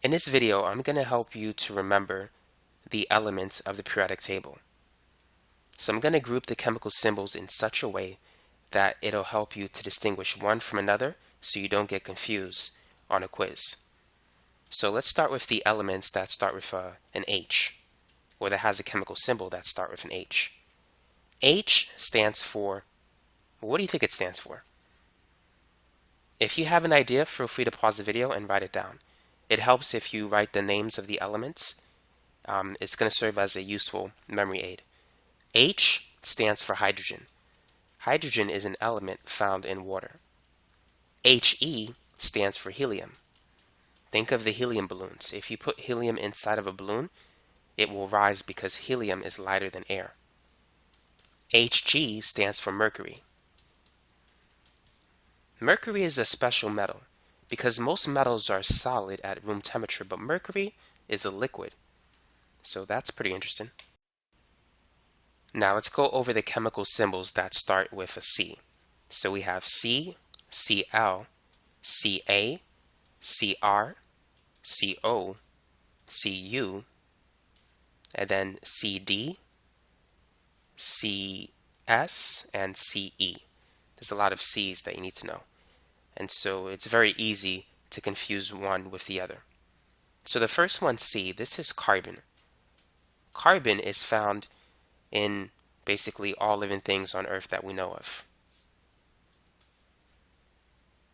In this video, I'm going to help you to remember the elements of the periodic table. So I'm going to group the chemical symbols in such a way that it'll help you to distinguish one from another so you don't get confused on a quiz. So let's start with the elements that start with an H, or that has a chemical symbol that start with an H. H stands for, what do you think it stands for? If you have an idea, feel free to pause the video and write it down. It helps if you write the names of the elements. It's going to serve as a useful memory aid. H stands for hydrogen. Hydrogen is an element found in water. He stands for helium. Think of the helium balloons. If you put helium inside of a balloon, it will rise because helium is lighter than air. Hg stands for mercury. Mercury is a special metal because most metals are solid at room temperature, but mercury is a liquid. So that's pretty interesting. Now let's go over the chemical symbols that start with a C. So we have C, Cl, Ca, Cr, Co, Cu, and then Cd, Cs, and Ce. There's a lot of C's that you need to know. And so it's very easy to confuse one with the other. So the first one, C, this is carbon. Carbon is found in basically all living things on Earth that we know of.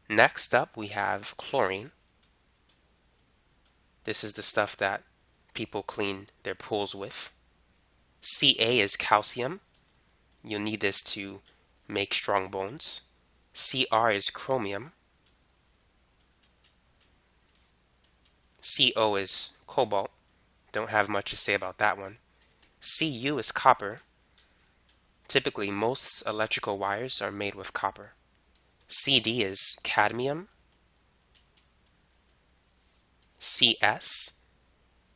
Next up, we have chlorine. This is the stuff that people clean their pools with. Ca is calcium. You'll need this to make strong bones. Cr is chromium. Co is cobalt. Don't have much to say about that one. Cu is copper. Typically, most electrical wires are made with copper. Cd is cadmium. Cs,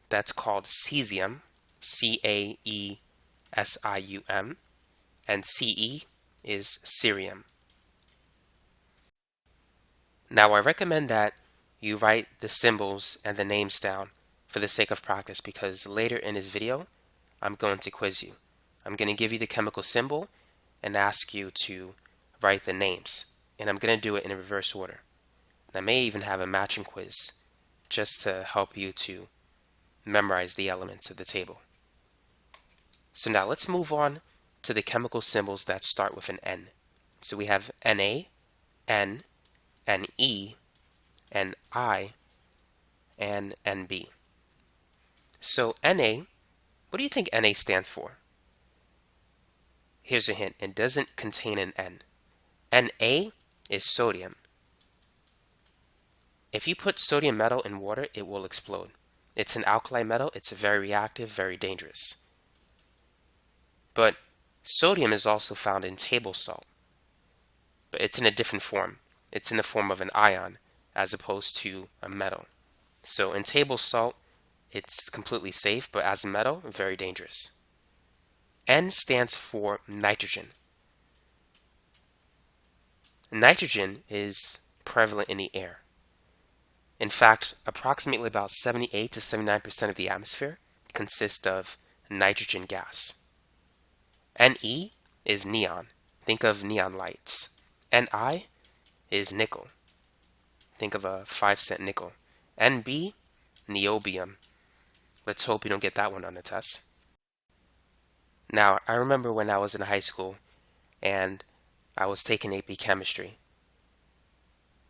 that's called cesium, Caesium, and Ce is cerium. Now I recommend that you write the symbols and the names down for the sake of practice, because later in this video I'm going to quiz you. I'm going to give you the chemical symbol and ask you to write the names, and I'm going to do it in a reverse order. And I may even have a matching quiz just to help you to memorize the elements of the table. So now let's move on to the chemical symbols that start with an N. So we have Na, N, Ne, Ni, and Nb. So Na, what do you think Na stands for? Here's a hint, it doesn't contain an N. Na is sodium. If you put sodium metal in water, it will explode. It's an alkali metal, it's very reactive, very dangerous. But sodium is also found in table salt. But it's in a different form. It's in the form of an ion as opposed to a metal. So in table salt, it's completely safe, but as a metal, very dangerous. N stands for nitrogen. Nitrogen is prevalent in the air. In fact, approximately about 78 to 79% of the atmosphere consists of nitrogen gas. Ne is neon. Think of neon lights. Ni is nickel. Think of a 5-cent nickel. Nb, niobium. Let's hope you don't get that one on the test. Now, I remember when I was in high school and I was taking AP chemistry.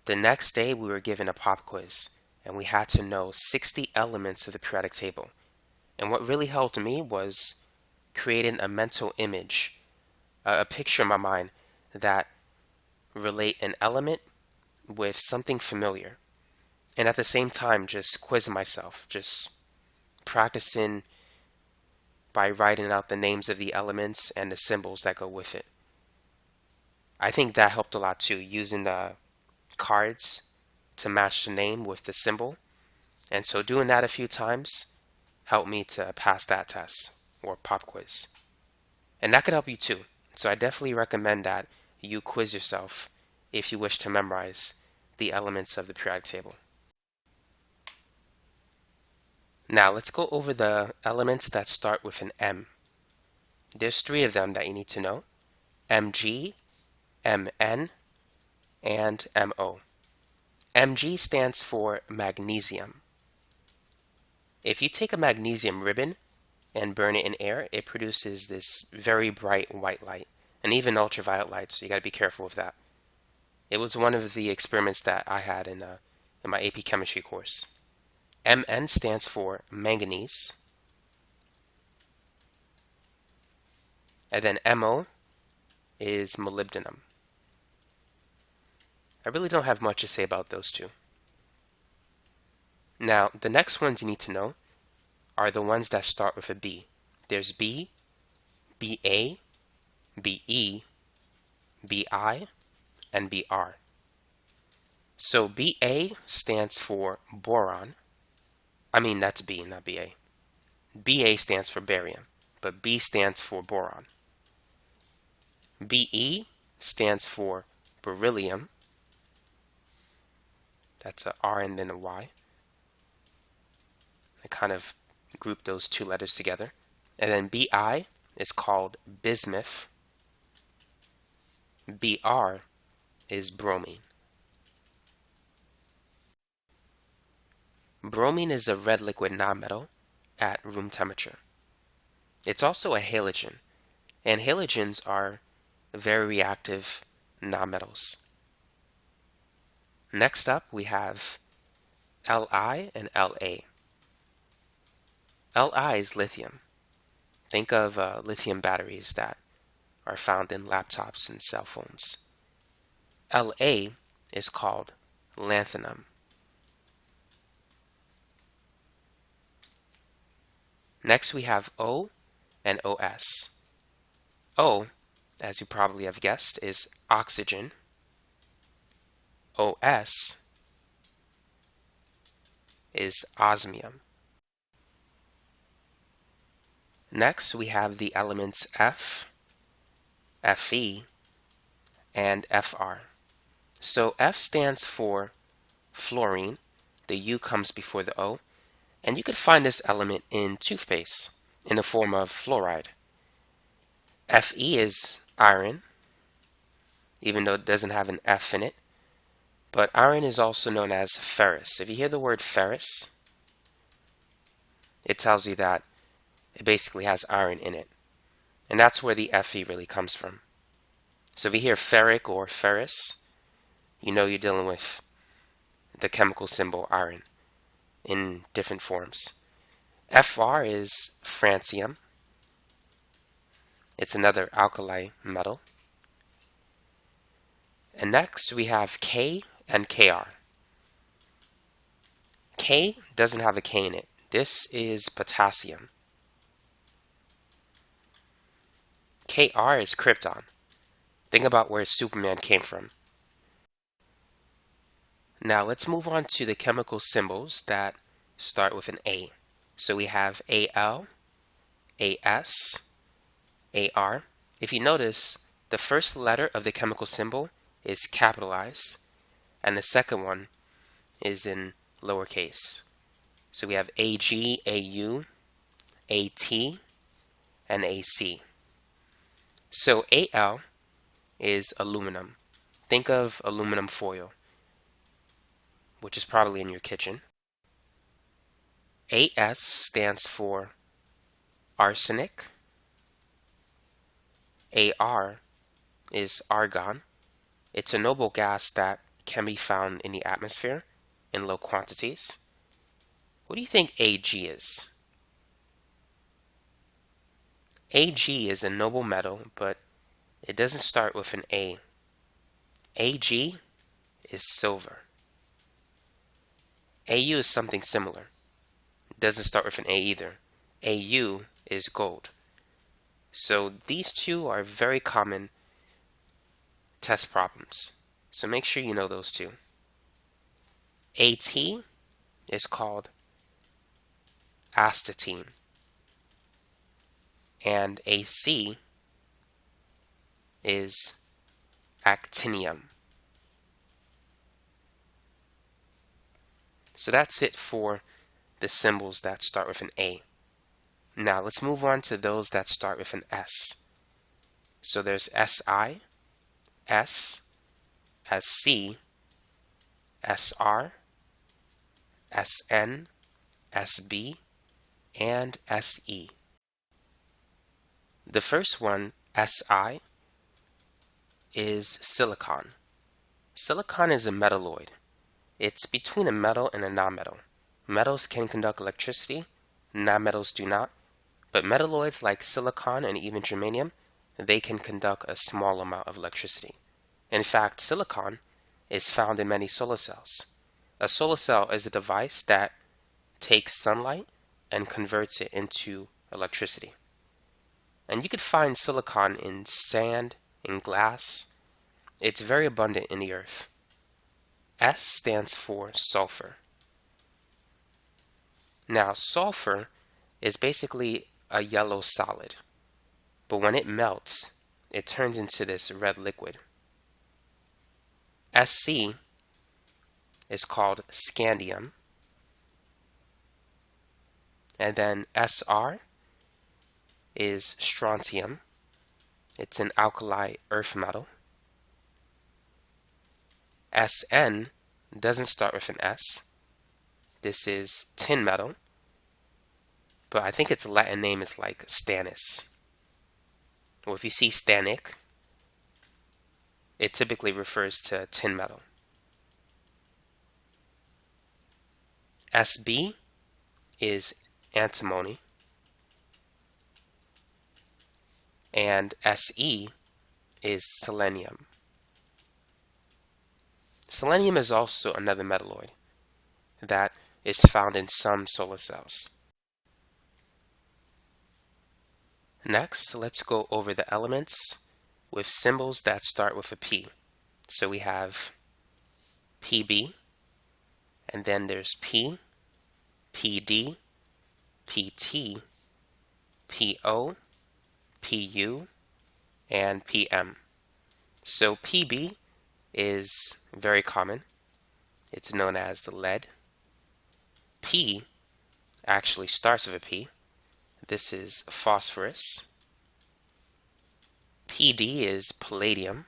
The next day we were given a pop quiz and we had to know 60 elements of the periodic table. And what really helped me was creating a mental image, a picture in my mind that relate an element with something familiar. And at the same time, just quizzing myself, just practicing by writing out the names of the elements and the symbols that go with it. I think that helped a lot too, using the cards to match the name with the symbol. And so doing that a few times helped me to pass that test or pop quiz. And that could help you too. So I definitely recommend that you quiz yourself if you wish to memorize the elements of the periodic table. Now let's go over the elements that start with an M. There's three of them that you need to know: Mg, Mn, and Mo. Mg stands for magnesium. If you take a magnesium ribbon and burn it in air, it produces this very bright white light, and even ultraviolet light, so you got to be careful with that. It was one of the experiments that I had in my AP chemistry course. Mn stands for manganese. And then Mo is molybdenum. I really don't have much to say about those two. Now, the next ones you need to know are the ones that start with a B. There's B, Ba, Be, Bi, and Br. So Ba stands for boron. I mean, that's B, not Ba. Ba stands for barium, but B stands for boron. Be stands for beryllium. That's a R and then a Y. I kind of group those two letters together. And then Bi is called bismuth. Br is bromine. Bromine is a red liquid nonmetal at room temperature. It's also a halogen, and halogens are very reactive nonmetals. Next up, we have Li and La. Li is lithium. Think of lithium batteries that are found in laptops and cell phones. La is called lanthanum. Next, we have O and Os. O, as you probably have guessed, is oxygen. Os is osmium. Next, we have the elements F, Fe, and Fr. So F stands for fluorine. The U comes before the O. And you could find this element in toothpaste in the form of fluoride. Fe is iron, even though it doesn't have an F in it. But iron is also known as ferrous. If you hear the word ferrous, it tells you that it basically has iron in it. And that's where the Fe really comes from. So if you hear ferric or ferrous, you know you're dealing with the chemical symbol iron in different forms. Fr is francium. It's another alkali metal. And next we have K and Kr. K doesn't have a K in it. This is potassium. Kr is krypton. Think about where Superman came from. Now let's move on to the chemical symbols that start with an A. So we have Al, As, Ar. If you notice, the first letter of the chemical symbol is capitalized, and the second one is in lowercase. So we have Ag, Au, At, and Ac. So Al is aluminum. Think of aluminum foil, which is probably in your kitchen. As stands for arsenic. Ar is argon. It's a noble gas that can be found in the atmosphere in low quantities. What do you think Ag is? Ag is a noble metal, but it doesn't start with an A. Ag is silver. Au is something similar. It doesn't start with an A either. Au is gold. So these two are very common test problems. So make sure you know those two. At is called astatine. And Ac is actinium. So that's it for the symbols that start with an A. Now let's move on to those that start with an S. So there's Si, S, Sc, Sr, Sn, Sb, and Se. The first one, Si, is silicon. Silicon is a metalloid. It's between a metal and a nonmetal. Metals can conduct electricity, nonmetals do not, but metalloids like silicon and even germanium, they can conduct a small amount of electricity. In fact, silicon is found in many solar cells. A solar cell is a device that takes sunlight and converts it into electricity. And you could find silicon in sand, in glass. It's very abundant in the earth. S stands for sulfur. Now, sulfur is basically a yellow solid, but when it melts, it turns into this red liquid. Sc is called scandium, and then Sr is strontium. It's an alkali earth metal. Sn doesn't start with an S. This is tin metal, but I think its Latin name is like stannous. Or if you see stannic, it typically refers to tin metal. Sb is antimony, and Se is selenium. Selenium is also another metalloid that is found in some solar cells. Next, let's go over the elements with symbols that start with a P. So we have Pb, and then there's P, Pd, Pt, Po, Pu, and Pm. So Pb is very common. It's known as the lead. P actually starts with a P. This is phosphorus. Pd is palladium.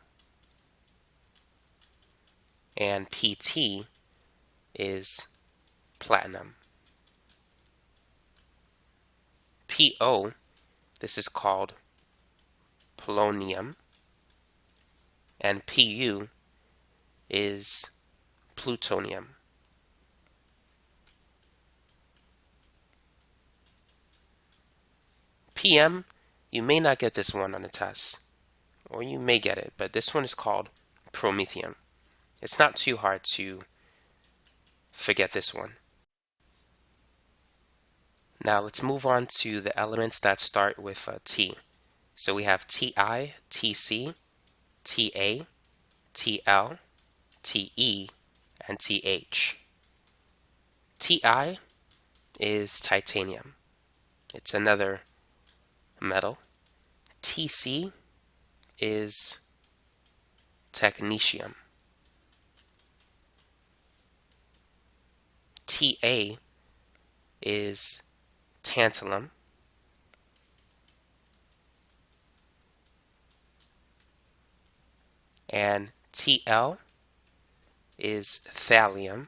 And Pt is platinum. Po, this is called polonium. And Pu is plutonium. Pm, you may not get this one on the test, or you may get it, but this one is called promethium. It's not too hard to forget this one. Now let's move on to the elements that start with T. So we have Ti, Tc, Ta, Tl, Te, and Th. Ti is titanium. It's another metal. Tc is technetium. Ta is tantalum. And Tl is thallium.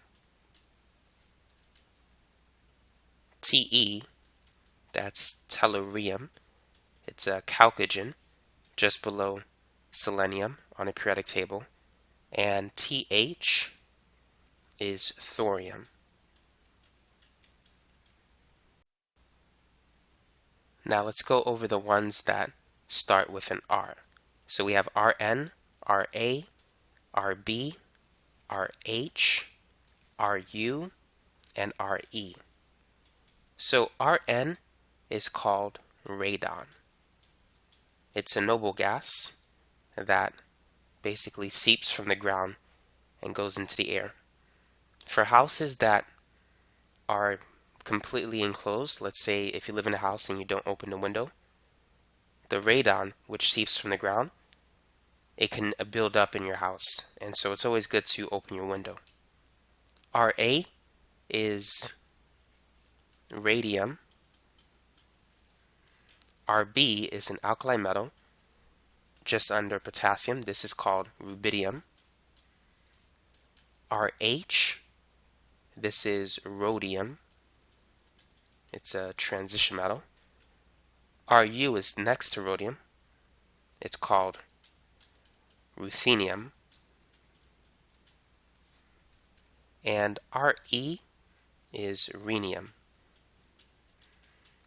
Te, that's tellurium. It's a chalcogen just below selenium on a periodic table. And Th is thorium. Now let's go over the ones that start with an R. So we have Rn, Ra, Rb, Rh, Ru, and Re. So Rn is called radon. It's a noble gas that basically seeps from the ground and goes into the air. For houses that are completely enclosed, let's say if you live in a house and you don't open the window, the radon, which seeps from the ground, it can build up in your house, and so it's always good to open your window. Ra is radium. Rb is an alkali metal just under potassium. This is called rubidium. Rh, this is rhodium. It's a transition metal. Ru is next to rhodium. It's called ruthenium. And Re is rhenium.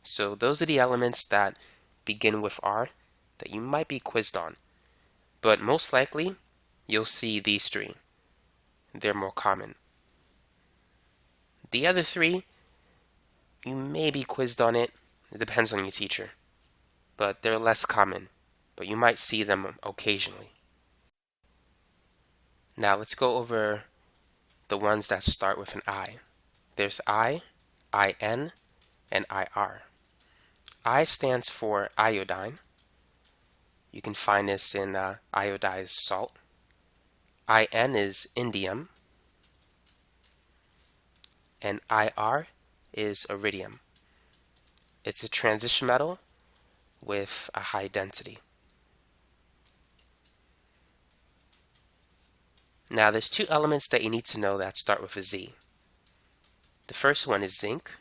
So those are the elements that begin with R that you might be quizzed on. But most likely, you'll see these three. They're more common. The other three, you may be quizzed on it. It depends on your teacher. But they're less common. But you might see them occasionally. Now let's go over the ones that start with an I. There's I, In, and IR. I stands for iodine. You can find this in iodized salt. In is indium. And IR is iridium. It's a transition metal with a high density. Now there's two elements that you need to know that start with a Z. The first one is zinc,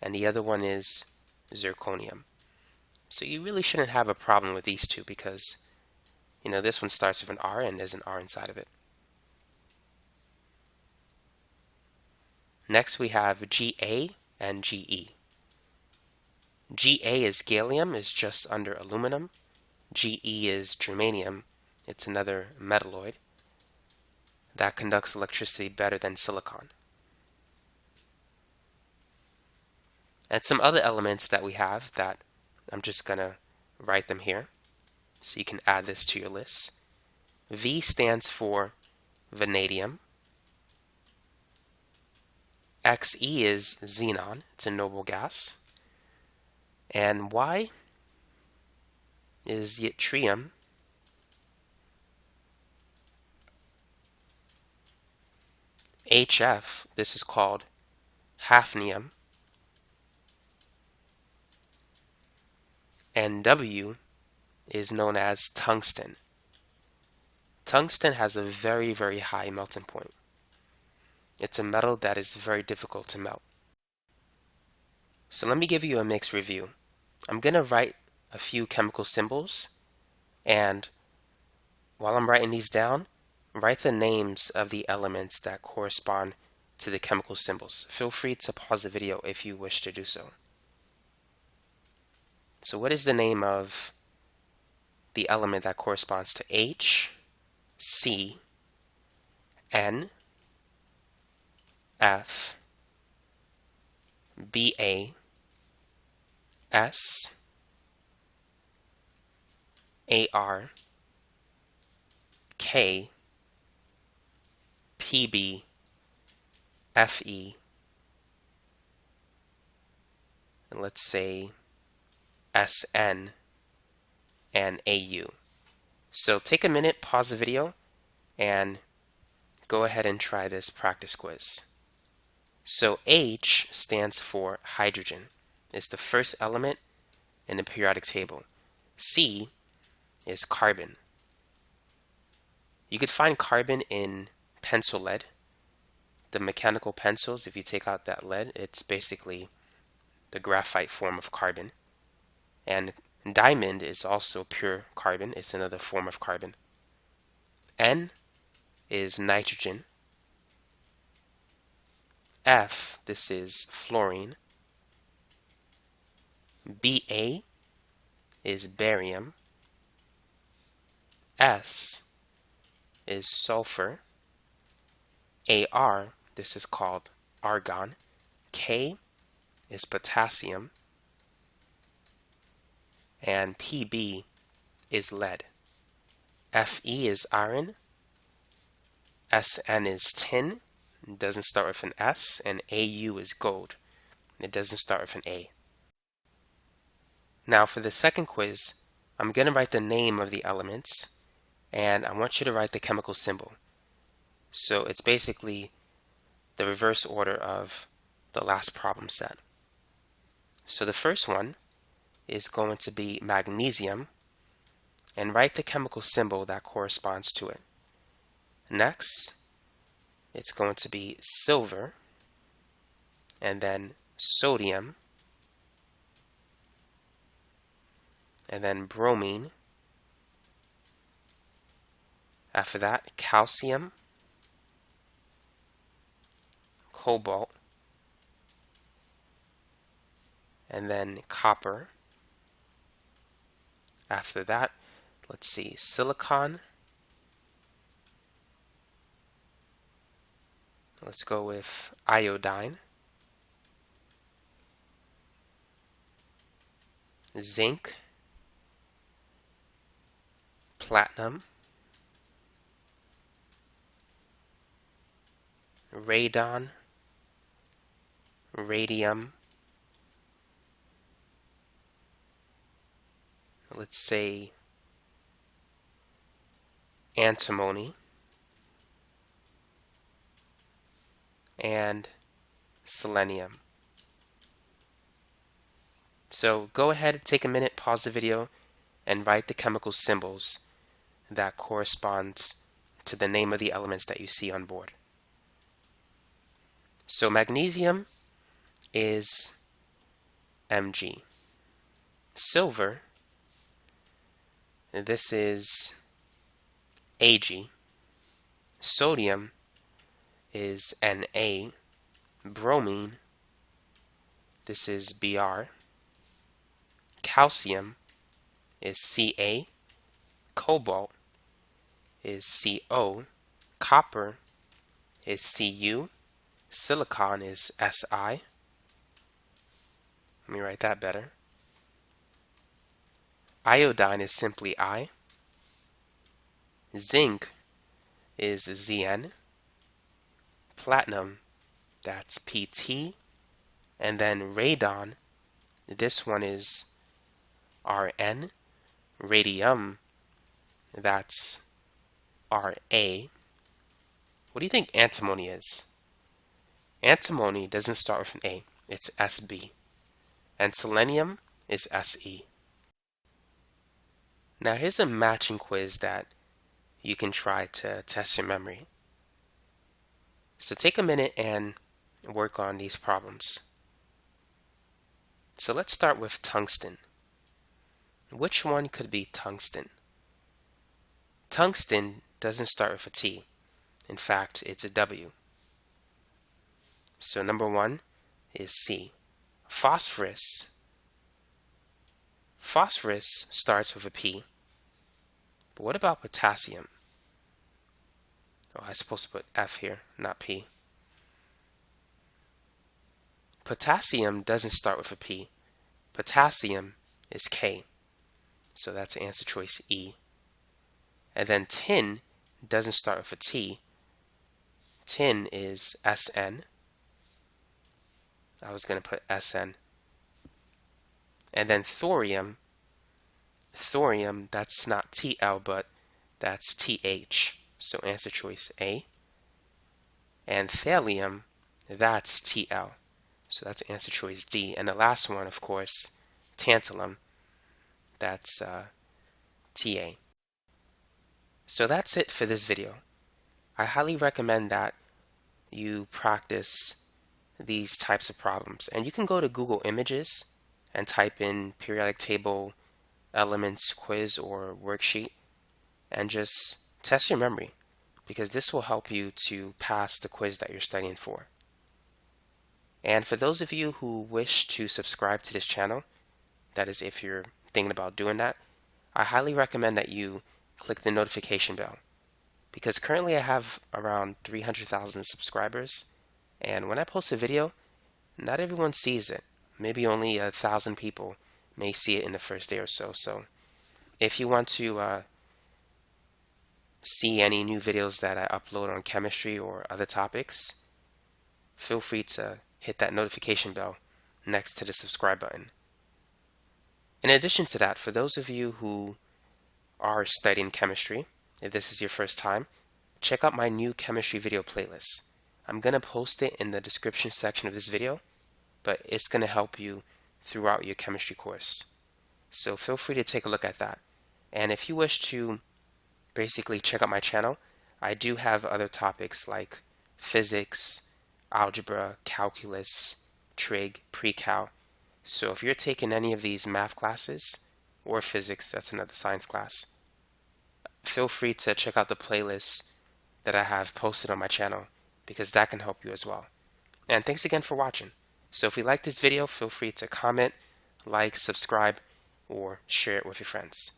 and the other one is zirconium. So you really shouldn't have a problem with these two because, this one starts with an R and there's an R inside of it. Next we have Ga and Ge. Ga is gallium, is just under aluminum. Ge is germanium. It's another metalloid that conducts electricity better than silicon. And some other elements that we have that I'm just going to write them here so you can add this to your list. V stands for vanadium. Xe is xenon. It's a noble gas. And Y is yttrium. HF, this is called hafnium. And W is known as tungsten. Tungsten has a very, very high melting point. It's a metal that is very difficult to melt. So let me give you a mixed review. I'm going to write a few chemical symbols, and while I'm writing these down, write the names of the elements that correspond to the chemical symbols. Feel free to pause the video if you wish to do so. So what is the name of the element that corresponds to H, C, N, F, Ba, S, Ar, K, Pb, Fe, and let's say Sn, and Au. So take a minute, pause the video, and go ahead and try this practice quiz. So H stands for hydrogen. It's the first element in the periodic table. C is carbon. You could find carbon in pencil lead. The mechanical pencils, if you take out that lead, it's basically the graphite form of carbon. And diamond is also pure carbon. It's another form of carbon. N is nitrogen. F, this is fluorine. Ba is barium. S is sulfur. Ar, this is called argon. K is potassium. And Pb is lead. Fe is iron. Sn is tin. It doesn't start with an S. And Au is gold. It doesn't start with an A. Now for the second quiz, I'm going to write the name of the elements, and I want you to write the chemical symbol. So it's basically the reverse order of the last problem set. So the first one is going to be magnesium, and write the chemical symbol that corresponds to it. Next, it's going to be silver, and then sodium, and then bromine. After that, calcium, cobalt, and then copper. After that, let's see, silicon. Let's go with iodine, zinc, platinum, radon, radium, let's say antimony, and selenium. So go ahead, take a minute, pause the video, and write the chemical symbols that corresponds to the name of the elements that you see on board. So magnesium is Mg. Silver, this is Ag. Sodium is Na. Bromine, this is Br. Calcium is Ca. Cobalt is Co. Copper is Cu. Silicon is Si. Let me write that better. Iodine is simply I. Zinc is Zn. Platinum, that's Pt. And then radon, this one is Rn. Radium, that's Ra. What do you think antimony is? Antimony doesn't start with an A, it's Sb. And selenium is Se. Now here's a matching quiz that you can try to test your memory. So take a minute and work on these problems. So let's start with tungsten. Which one could be tungsten? Tungsten doesn't start with a T. In fact, it's a W. So number one is C. Phosphorus. Phosphorus starts with a P. But what about potassium? Oh, I'm supposed to put F here, not P. Potassium doesn't start with a P. Potassium is K. So that's answer choice E. And then tin doesn't start with a T. Tin is Sn. I was going to put Sn. And then thorium. Thorium, that's not Tl, but that's Th. So answer choice A. And thallium, that's Tl. So that's answer choice D. And the last one, of course, tantalum, that's Ta. So that's it for this video. I highly recommend that you practice these types of problems. And you can go to Google Images and type in periodic table elements quiz or worksheet and just test your memory, because this will help you to pass the quiz that you're studying for. And for those of you who wish to subscribe to this channel, that is if you're thinking about doing that, I highly recommend that you click the notification bell, because currently I have around 300,000 subscribers, and when I post a video, not everyone sees it. Maybe only 1,000 people may see it in the first day or so. So if you want to see any new videos that I upload on chemistry or other topics, feel free to hit that notification bell next to the subscribe button. In addition to that, for those of you who are studying chemistry, if this is your first time, check out my new chemistry video playlist. I'm going to post it in the description section of this video, but it's going to help you throughout your chemistry course. So feel free to take a look at that. And if you wish to basically check out my channel, I do have other topics like physics, algebra, calculus, trig, pre-cal. So if you're taking any of these math classes or physics, that's another science class, feel free to check out the playlists that I have posted on my channel because that can help you as well. And thanks again for watching. So if you like this video, feel free to comment, like, subscribe, or share it with your friends.